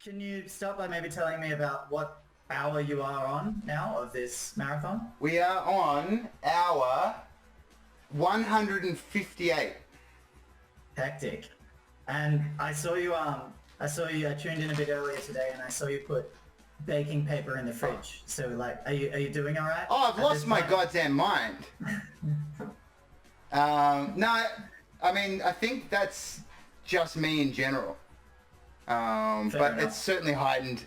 Can you start by maybe telling me about what hour you are on now of this marathon? We are on hour 158. Hectic. And I tuned in a bit earlier today and I saw you put baking paper in the fridge. So like, are you doing all right? Oh, I've at lost this my point? goddamn mind. No, I mean, I think that's just me in general. But enough. it's certainly heightened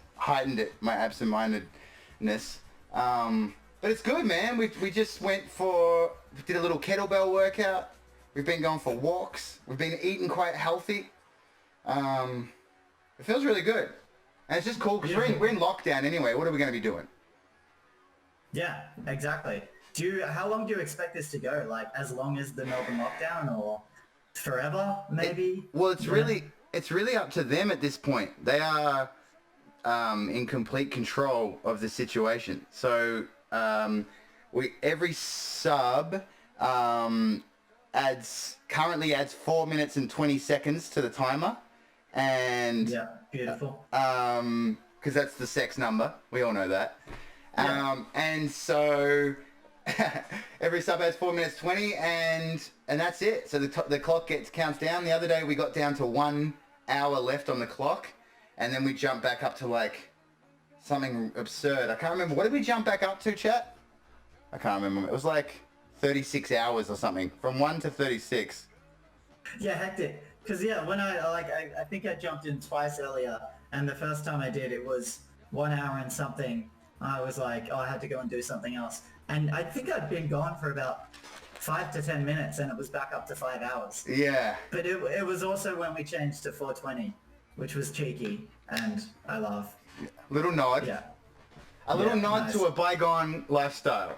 it, my absent-mindedness. But it's good, man. We just did a little kettlebell workout. We've been going for walks. We've been eating quite healthy. It feels really good. And it's just cool because we're in lockdown anyway. What are we going to be doing? Yeah, exactly. How long do you expect this to go? Like as long as the Melbourne lockdown or forever, maybe? It's really up to them at this point. They are in complete control of the situation. So every sub currently adds 4 minutes and 20 seconds to the timer, and Yeah, beautiful. because that's the sex number. We all know that. Yeah. And so every sub has 4 minutes 20, and that's it. So the clock counts down. The other day we got down to 1 hour left on the clock, and then we jumped back up to like something absurd. I can't remember. What did we jump back up to, chat? I can't remember. It was like 36 hours or something, from 1 to 36. Yeah, hectic. Because when I think I jumped in twice earlier, and the first time I did, it was 1 hour and something. I was like, oh, I had to go and do something else, and I think I'd been gone for about 5 to 10 minutes, and it was back up to 5 hours. Yeah. But it was also when we changed to 420, which was cheeky, and I love. Little nod. Yeah. A little Yeah, nod nice. to a bygone lifestyle.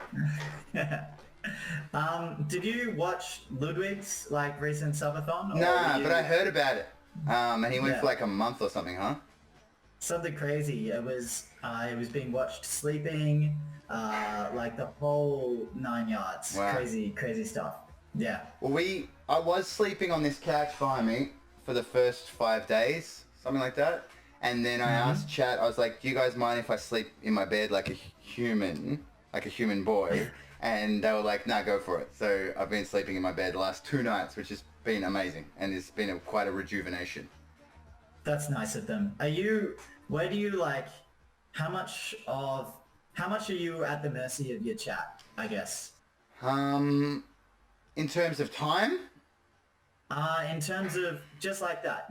Did you watch Ludwig's recent sub-a-thon? Nah, but I heard about it. And he went Yeah. for like a month or something, huh? Something crazy. It was being watched sleeping, like the whole 9 yards. Wow. Crazy stuff. Yeah. Well, I was sleeping on this couch by me for the first 5 days, something like that. And then I asked chat, I was like, do you guys mind if I sleep in my bed like a human boy? And they were like, nah, go for it. So I've been sleeping in my bed the last 2 nights, which has been amazing. And it's been quite a rejuvenation. That's nice of them. Where do you how much are you at the mercy of your chat, I guess? In terms of time? In terms of just like that,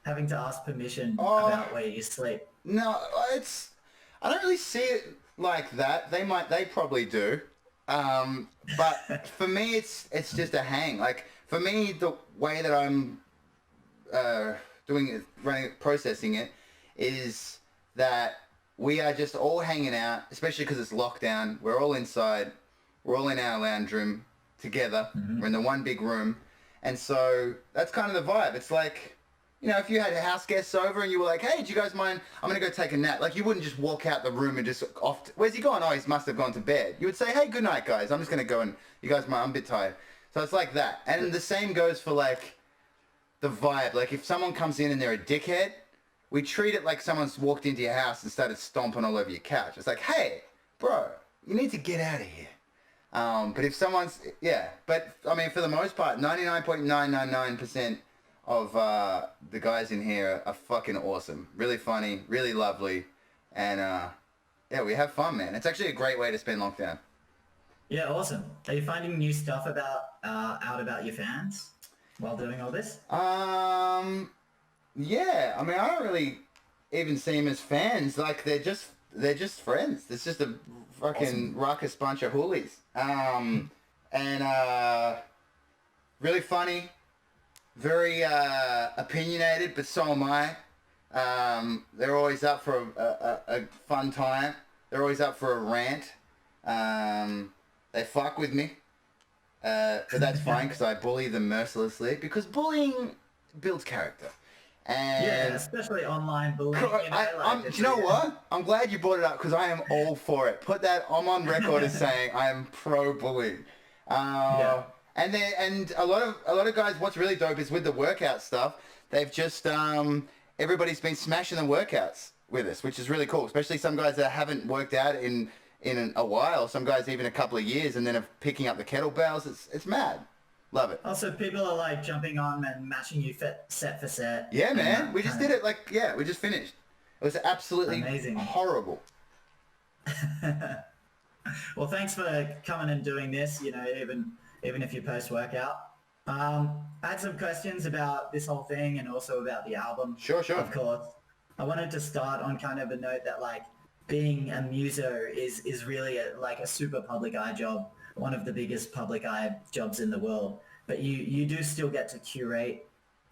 having to ask permission Oh. about where you sleep. No, I don't really see it like that. They probably do. But for me, it's just a hang. Like for me, the way that I'm processing it is that we are just all hanging out, especially because it's lockdown. We're all inside. We're all in our lounge room together. We're in the one big room. And so that's kind of the vibe. It's like, if you had house guests over and you were like, hey, do you guys mind? I'm going to go take a nap. Like, you wouldn't just walk out the room and just where's he gone? Oh, he must have gone to bed. You would say, hey, good night, guys. I'm just going to go and, you guys mind? I'm a bit tired. So it's like that. And the same goes for, like, the vibe. Like, if someone comes in and they're a dickhead, we treat it like someone's walked into your house and started stomping all over your couch. It's like, hey, bro, you need to get out of here. But if someone's, but I mean, for the most part, 99.999% of the guys in here are fucking awesome. Really funny, really lovely. And we have fun, man. It's actually a great way to spend lockdown. Yeah, awesome. Are you finding new stuff out about your fans while doing all this? Yeah, I mean, I don't really even see them as fans. Like, they're just friends. It's just a fucking ruckus bunch of hoolies. And really funny, very opinionated, but so am I. They're always up for a fun time. They're always up for a rant. They fuck with me. But that's fine because I bully them mercilessly because bullying builds character. And Yeah, especially online bullying. do you know what? I'm glad you brought it up because I am all for it. I'm on record as saying I am pro bullying. Yeah. And a lot of guys. What's really dope is with the workout stuff. They've just everybody's been smashing the workouts with us, which is really cool. Especially some guys that haven't worked out in a while. Some guys even a couple of years, and then are picking up the kettlebells. It's mad. Love it. Also, people are like jumping on and matching you set for set. Yeah, man. We just did it we just finished. It was absolutely amazing. Horrible. Well, thanks for coming and doing this, you know, even if you post-workout. I had some questions about this whole thing and also about the album. Sure. Of course. I wanted to start on kind of a note that like being a muso is really a super public eye job, one of the biggest public eye jobs in the world. But you do still get to curate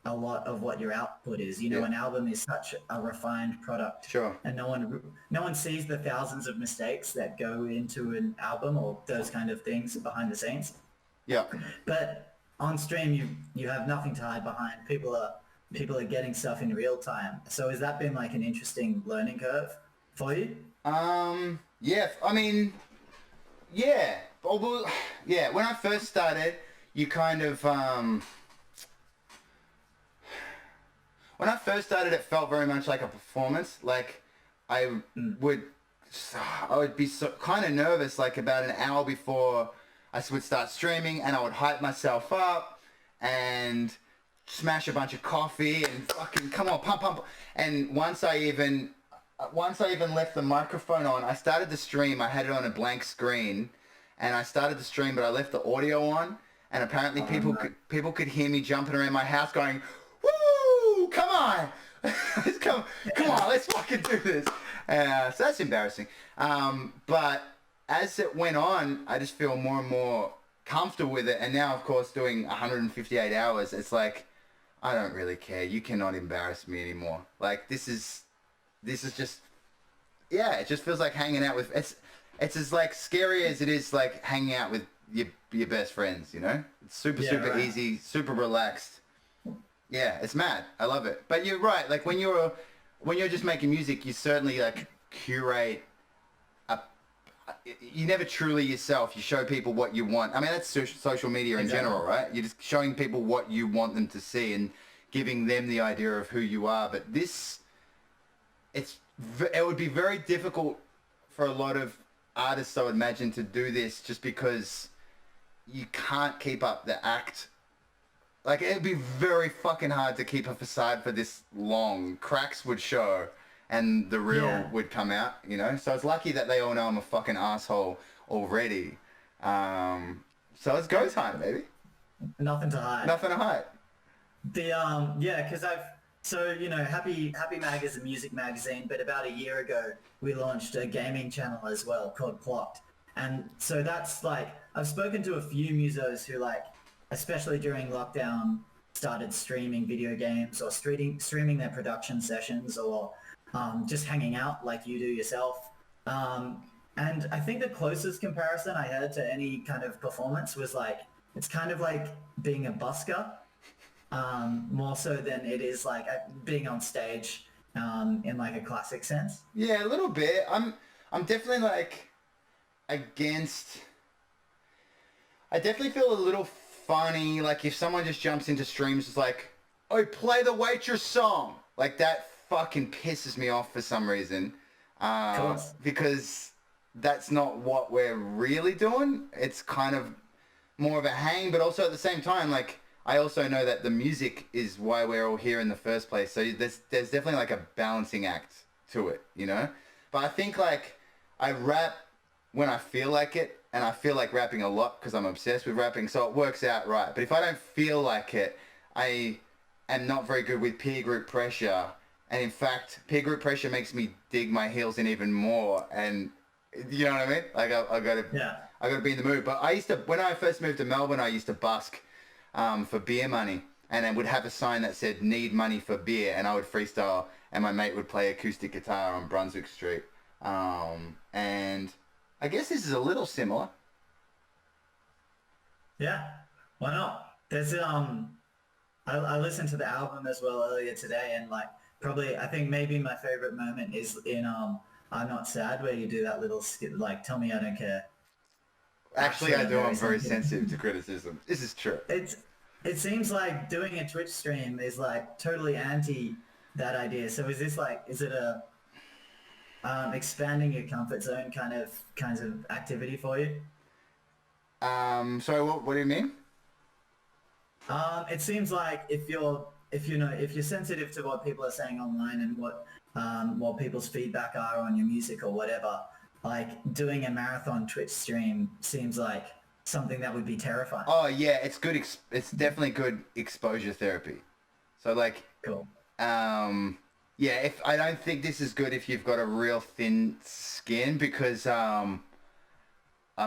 a lot of what your output is. You know, an album is such a refined product. Sure. And no one sees the thousands of mistakes that go into an album or those kind of things behind the scenes. Yeah. But on stream, you have nothing to hide behind. People are getting stuff in real time. So has that been like an interesting learning curve for you? Yeah. I mean, yeah. Well, yeah. When I first started, you kind of when I first started, it felt very much like a performance. Like I would be so kind of nervous, like about an hour before I would start streaming, and I would hype myself up and smash a bunch of coffee and fucking come on, pump. And once I even left the microphone on, I started the stream. I had it on a blank screen, and I started the stream, but I left the audio on, and apparently people could hear me jumping around my house, going, "Woo! Come on, come on, let's fucking do this." So that's embarrassing. But as it went on, I just feel more and more comfortable with it. And now, of course, doing 158 hours, it's like, I don't really care. You cannot embarrass me anymore. Like, this is just, yeah, it just feels like hanging out with, it's as like scary as it is like hanging out with your best friends, you know? It's super easy, super relaxed. Yeah, it's mad. I love it. But you're right. Like when you're just making music, you certainly like curate you never truly yourself. You show people what you want. I mean, that's social media in general, right? You're just showing people what you want them to see and giving them the idea of who you are. But it would be very difficult for a lot of artists, I would imagine, to do this just because you can't keep up the act. Like, it'd be very fucking hard to keep a facade for this long. Cracks would show. And the real would come out, you know? So it's lucky that they all know I'm a fucking asshole already. So it's go time, baby. Nothing to hide. Nothing to hide. Because you know, Happy Mag is a music magazine, but about a year ago, we launched a gaming channel as well called Clocked. And so that's like, I've spoken to a few musos who like, especially during lockdown, started streaming video games or streaming their production sessions or just hanging out like you do yourself. And I think the closest comparison I heard to any kind of performance was like, it's kind of like being a busker, more so than it is like being on stage in like a classic sense. Yeah, a little bit. I'm definitely like against... I definitely feel a little funny, like if someone just jumps into streams, it's like, "Oh, play the Waitress song." Like that fucking pisses me off for some reason, because that's not what we're really doing. It's kind of more of a hang, but also at the same time, like I also know that the music is why we're all here in the first place. So there's definitely like a balancing act to it, you know. But I think like I rap when I feel like it, and I feel like rapping a lot because I'm obsessed with rapping, so it works out right. But if I don't feel like it, I am not very good with peer group pressure. And in fact, peer group pressure makes me dig my heels in even more. And you know what I mean? Like I gotta be in the mood. But when I first moved to Melbourne, I used to busk for beer money, and I would have a sign that said "Need money for beer," and I would freestyle, and my mate would play acoustic guitar on Brunswick Street. And I guess this is a little similar. Yeah, why not? There's I listened to the album as well earlier today, and like probably I think maybe my favorite moment is in I'm Not Sad, where you do that little skit like "Tell Me I Don't Care." Actually, I do. I'm very sensitive to criticism. This is true. It seems like doing a Twitch stream is like totally anti that idea. So is this like, is it a expanding your comfort zone kinds of activity for you? Sorry, what do you mean? It seems like if you're sensitive to what people are saying online and what people's feedback are on your music or whatever, like doing a marathon Twitch stream seems like something that would be terrifying. Oh yeah, it's good. It's definitely good exposure therapy. So like, Cool. yeah, if I don't think this is good if you've got a real thin skin because I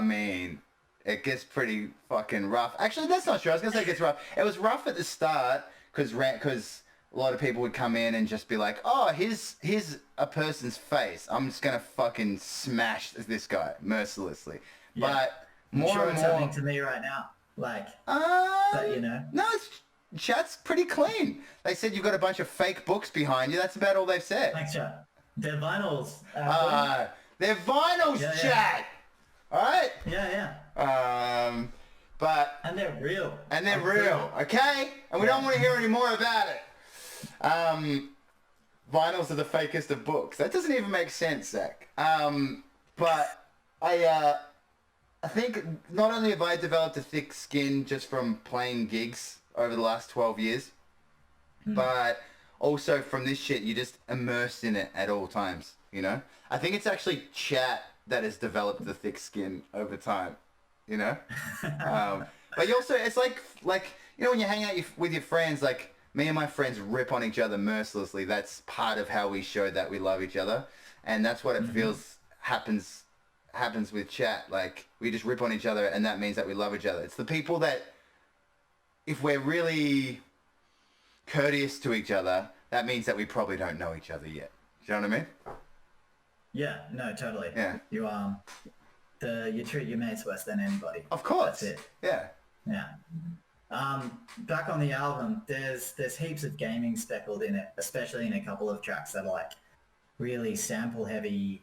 mean, it gets pretty fucking rough. Actually, that's not true. I was gonna say it gets rough. It was rough at the start because a lot of people would come in and just be like, "Oh, here's a person's face. I'm just gonna fucking smash this guy mercilessly." Yeah. But I'm more sure and it's more, happening to me right now. Like, but you know. no, chat's pretty clean. They said you've got a bunch of fake books behind you. That's about all they've said. Thanks, chat. They're vinyls. They're vinyls, Yeah, yeah. chat. All right. Yeah. But And they're real. okay? And we don't want to hear any more about it. Vinyls are the fakest of books. That doesn't even make sense, Zach. But I think not only have I developed a thick skin just from playing gigs over the last 12 years, but also from this shit, you're just immersed in it at all times, you know? I think it's actually chat that has developed the thick skin over time, you know? But you also, it's like, you know, when you hang out with your friends, like me and my friends rip on each other mercilessly. That's part of how we show that we love each other. And that's what it feels happens with chat. Like we just rip on each other and that means that we love each other. It's the people that, if we're really courteous to each other, that means that we probably don't know each other yet. Do you know what I mean? Yeah, no, totally. Yeah. You treat your mates worse than anybody. Of course. That's it. Yeah. Yeah. Back on the album, there's heaps of gaming speckled in it, especially in a couple of tracks that are like really sample heavy.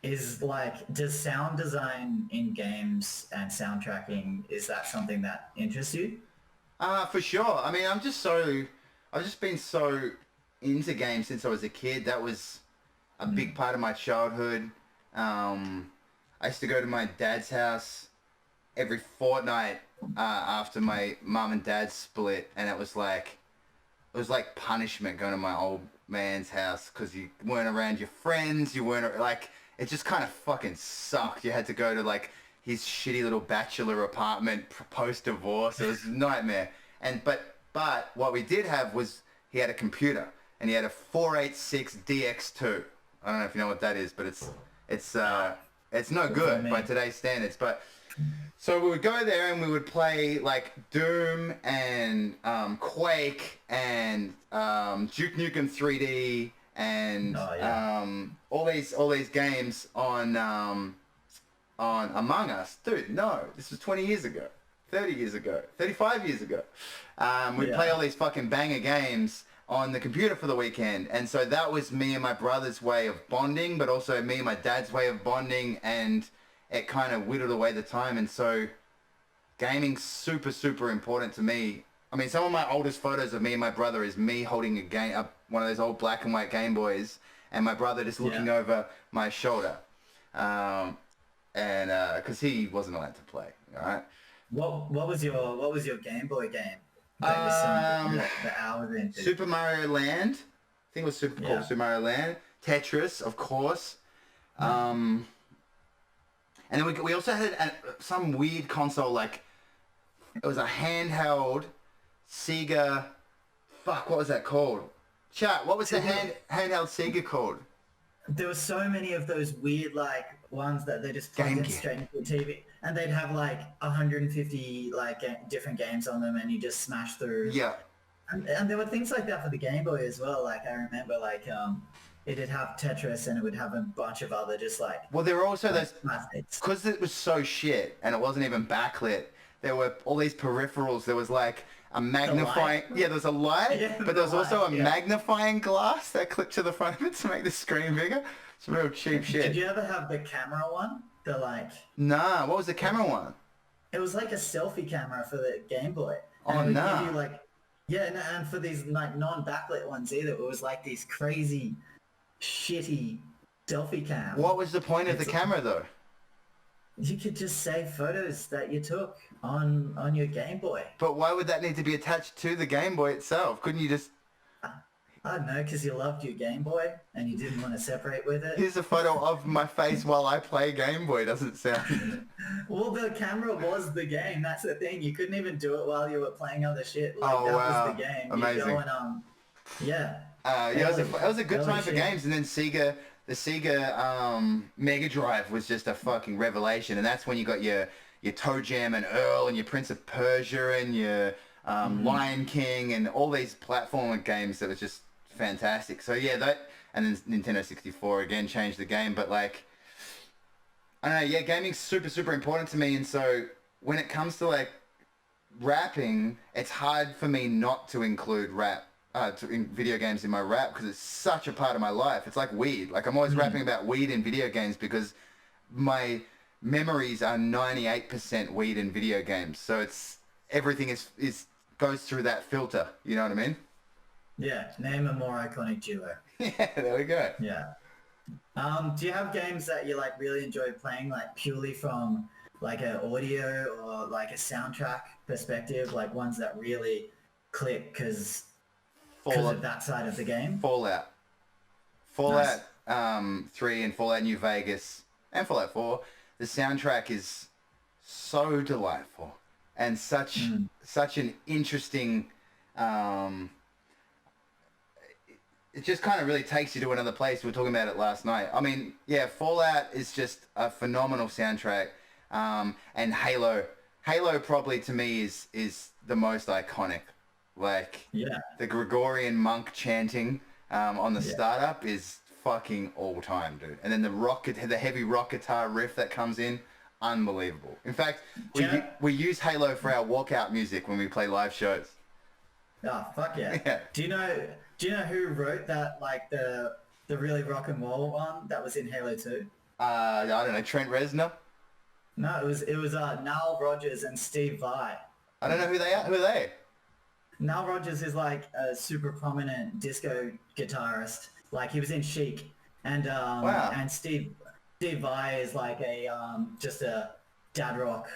Does sound design in games and soundtracking, is that something that interests you? For sure. I mean, I've just been so into games since I was a kid. That was a big part of my childhood. I used to go to my dad's house every fortnight after my mum and dad split, and it was like punishment going to my old man's house because you weren't around your friends. You weren't like, it just kind of fucking sucked. You had to go to like his shitty little bachelor apartment post divorce. It was a nightmare. And but what we did have was he had a computer and he had a 486 DX2. I don't know if you know what that is, but it's no good by today's standards. But so we would go there and we would play like Doom and Quake and Duke Nukem 3D and all these games on Among Us. Dude, no, this was 20 years ago, 30 years ago, 35 years ago. We'd play all these fucking banger games on the computer for the weekend, and so that was me and my brother's way of bonding, but also me and my dad's way of bonding, and it kind of whittled away the time. And so gaming's super, super important to me. I mean, some of my oldest photos of me and my brother is me holding one of those old black and white Game Boys, and my brother just looking over my shoulder, and because he wasn't allowed to play. All right. What was your Game Boy game? That you spent the hours into? Super Mario Land. I think it was called Super Mario Land. Tetris, of course. And then we also had some weird console, like it was a handheld Sega. Fuck, what was that called? Chat, what was the handheld Sega called? There were so many of those weird like ones that they just plugged in straight into the TV, and they'd have like 150 like different games on them, and you just smash through. Yeah. And there were things like that for the Game Boy as well. Like I remember like it'd have Tetris and it would have a bunch of other just like. Well, there were also those classics. because it was so shit and it wasn't even backlit. There were all these peripherals. There was like a magnifying, there was a light, but there was also a magnifying glass that clipped to the front of it to make the screen bigger. It's real cheap shit. Did you ever have the camera one? The like. Nah, what was the camera one? It was like a selfie camera for the Game Boy. Oh, and it would nah. give you like Yeah, and for these like non-backlit ones either, it was like these crazy, shitty selfie cam. What was the point of the It's camera though? you could just save photos that you took on your Game Boy. But why would that need to be attached to the Game Boy itself? Couldn't you just... I don't know, because you loved your Game Boy and you didn't want to separate with it. Here's a photo of my face while I play Game Boy. Doesn't sound... Well, the camera was the game. That's the thing. You couldn't even do it while you were playing other shit. Like, Oh, that wow. was the game. Amazing. You go and, yeah. Yeah, it was a good Early time for shit. games, and then the Sega Mega Drive was just a fucking revelation, and that's when you got your Toe Jam and Earl and your Prince of Persia and your Lion King and all these platformer games that was just fantastic. So yeah, that, and then Nintendo 64 again changed the game, but like, I don't know, yeah, gaming's super important to me, and so when it comes to like rapping, it's hard for me not to include rap. In video games in my rap because it's such a part of my life. It's like weed. Like I'm always rapping about weed in video games because my memories are 98% weed in video games. So it's everything is goes through that filter. You know what I mean? Yeah. Name a more iconic duo. Yeah, there we go. Yeah. Do you have games that you like really enjoy playing, like purely from like an audio or like a soundtrack perspective, like ones that really click because of that side of the game? Fallout Nice. 3 and Fallout New Vegas and Fallout 4. The soundtrack is so delightful and such an interesting. It just kind of really takes you to another place. We were talking about it last night. I mean, yeah, Fallout is just a phenomenal soundtrack, and Halo probably to me is the most iconic. Like, Yeah. the Gregorian monk chanting on the startup is fucking all time, dude. And then the heavy rock guitar riff that comes in, unbelievable. In fact, we use Halo for our walkout music when we play live shows. Oh, fuck yeah. Yeah. Do you know who wrote that, like the really rock and roll one that was in Halo 2? I don't know, Trent Reznor? No, it was Nile Rodgers and Steve Vai. I don't know who they are. Who are they? Nile Rodgers is like a super prominent disco guitarist. Like he was in Chic, and Wow. and Steve Vai is like a just a dad rock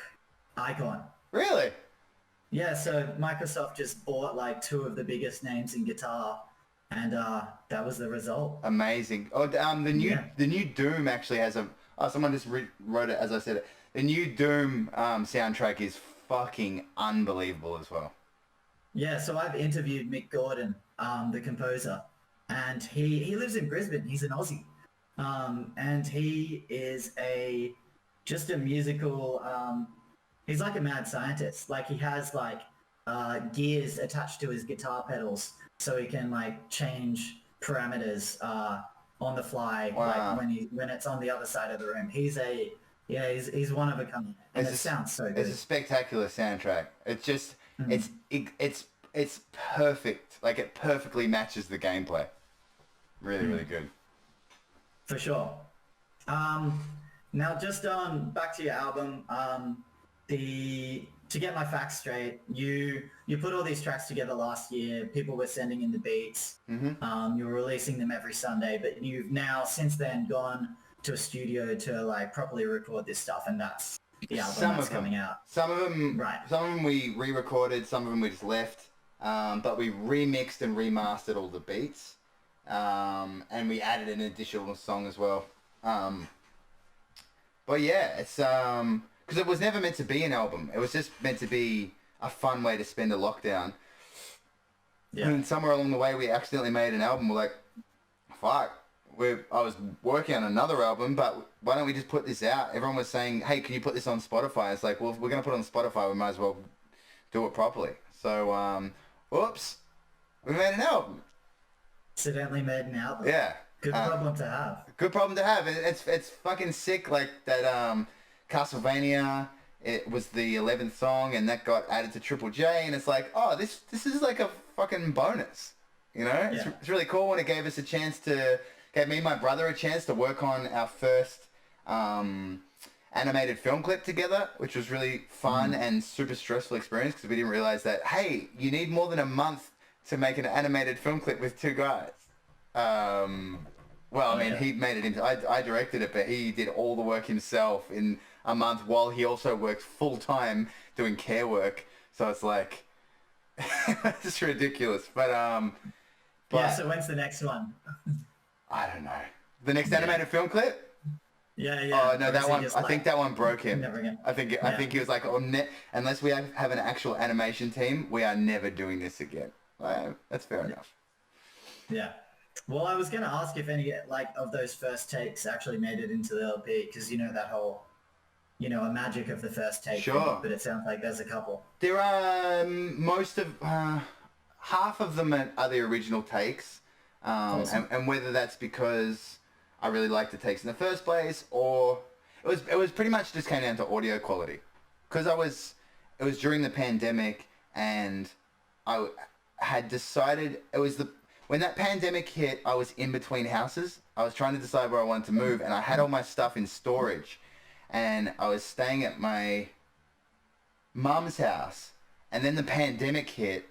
icon. Really? Yeah, so Microsoft just bought like two of the biggest names in guitar, and that was the result. Amazing. Oh, the new Doom actually has a... Oh, someone just wrote it as I said it. The new Doom soundtrack is fucking unbelievable as well. Yeah, so I've interviewed Mick Gordon, the composer, and he lives in Brisbane. He's an Aussie, and he is just a musical. He's like a mad scientist. Like he has like gears attached to his guitar pedals, so he can like change parameters on the fly, Wow. like when it's on the other side of the room. He's one of a kind, and it sounds so It's good. a spectacular soundtrack. It's just it's perfect. Like it perfectly matches the gameplay. Really good. For sure. Now just on back to your album, to get my facts straight, you put all these tracks together last year. People were sending in the beats. You were releasing them every Sunday, but you've now since then gone to a studio to like properly record this stuff, and that's the album that's coming out. Some of them, Right. Some of them we re-recorded. Some of them we just left. But we remixed and remastered all the beats, and we added an additional song as well. But yeah, it's because it was never meant to be an album. It was just meant to be a fun way to spend a lockdown. Yeah. And somewhere along the way, we accidentally made an album. We're like, fuck. I was working on another album, but why don't we just put this out? Everyone was saying, hey, can you put this on Spotify? It's like, well, if we're going to put it on Spotify, we might as well do it properly. So, whoops, we made an album. Accidentally made an album. Yeah. Good problem to have. Good problem to have. It's fucking sick, like that Castlevania, it was the 11th song, and that got added to Triple J, and it's like, oh, this is like a fucking bonus. You know? Yeah. It's really cool, and it gave us a chance gave me and my brother a chance to work on our first animated film clip together, which was really fun and super stressful experience because we didn't realize that, hey, you need more than a month to make an animated film clip with two guys. Well, I mean, he made it into, I directed it, but he did all the work himself in a month while he also worked full time doing care work. So it's like, it's just ridiculous. But yeah, so when's the next one? I don't know. The next animated film clip? Yeah, yeah. Oh no, that one. I think that one broke him. Never again. I think he was like, unless we have an actual animation team, we are never doing this again. That's fair enough. Yeah. Well, I was going to ask if any like of those first takes actually made it into the LP, because you know that whole, you know, a magic of the first take. Sure. Thing, but it sounds like there's a couple. There are half of them are the original takes, awesome. and whether that's because I really liked the takes in the first place, or it was pretty much just came down to audio quality, because it was during the pandemic, and I had decided when that pandemic hit, I was in between houses. I was trying to decide where I wanted to move, and I had all my stuff in storage, and I was staying at my mum's house, and then the pandemic hit,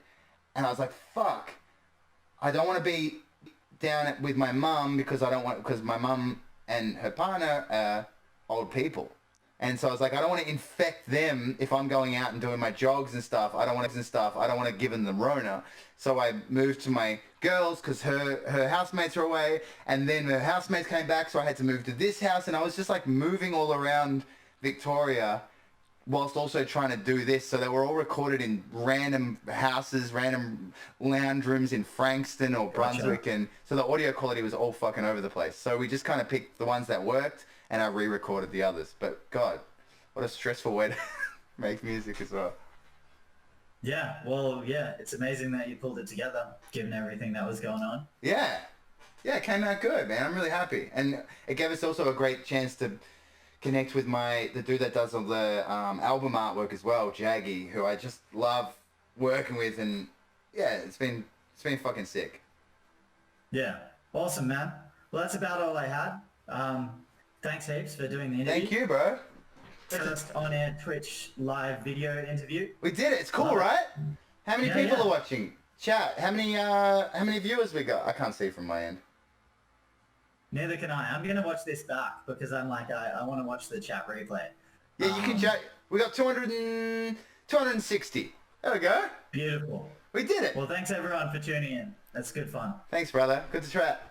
and I was like, fuck, I don't want to be down with my mum because my mum and her partner are old people. And so I was like, I don't want to infect them if I'm going out and doing my jogs and stuff. I don't want to give them the Rona. So I moved to my girls because her housemates are away, and then her housemates came back, so I had to move to this house, and I was just like moving all around Victoria whilst also trying to do this. So they were all recorded in random houses, random lounge rooms in Frankston or Brunswick. Gotcha. And so the audio quality was all fucking over the place. So we just kind of picked the ones that worked, and I re-recorded the others. But God, what a stressful way to make music as well. Yeah, well, yeah, it's amazing that you pulled it together, given everything that was going on. Yeah, it came out good, man. I'm really happy. And it gave us also a great chance to connect with the dude that does all the album artwork as well, Jaggy, who I just love working with, and yeah, it's been fucking sick. Yeah, awesome, man. Well, that's about all I had. Thanks heaps for doing the interview. Thank you, bro. First on-air Twitch live video interview. We did it. It's cool, right? How many people are watching? Chat. How many viewers we got? I can't see from my end. Neither can I. I'm gonna watch this back because I'm like I want to watch the chat replay. Yeah, you can chat. We got 260. There we go. Beautiful. We did it. Well, thanks everyone for tuning in. That's good fun. Thanks, brother. Good to chat.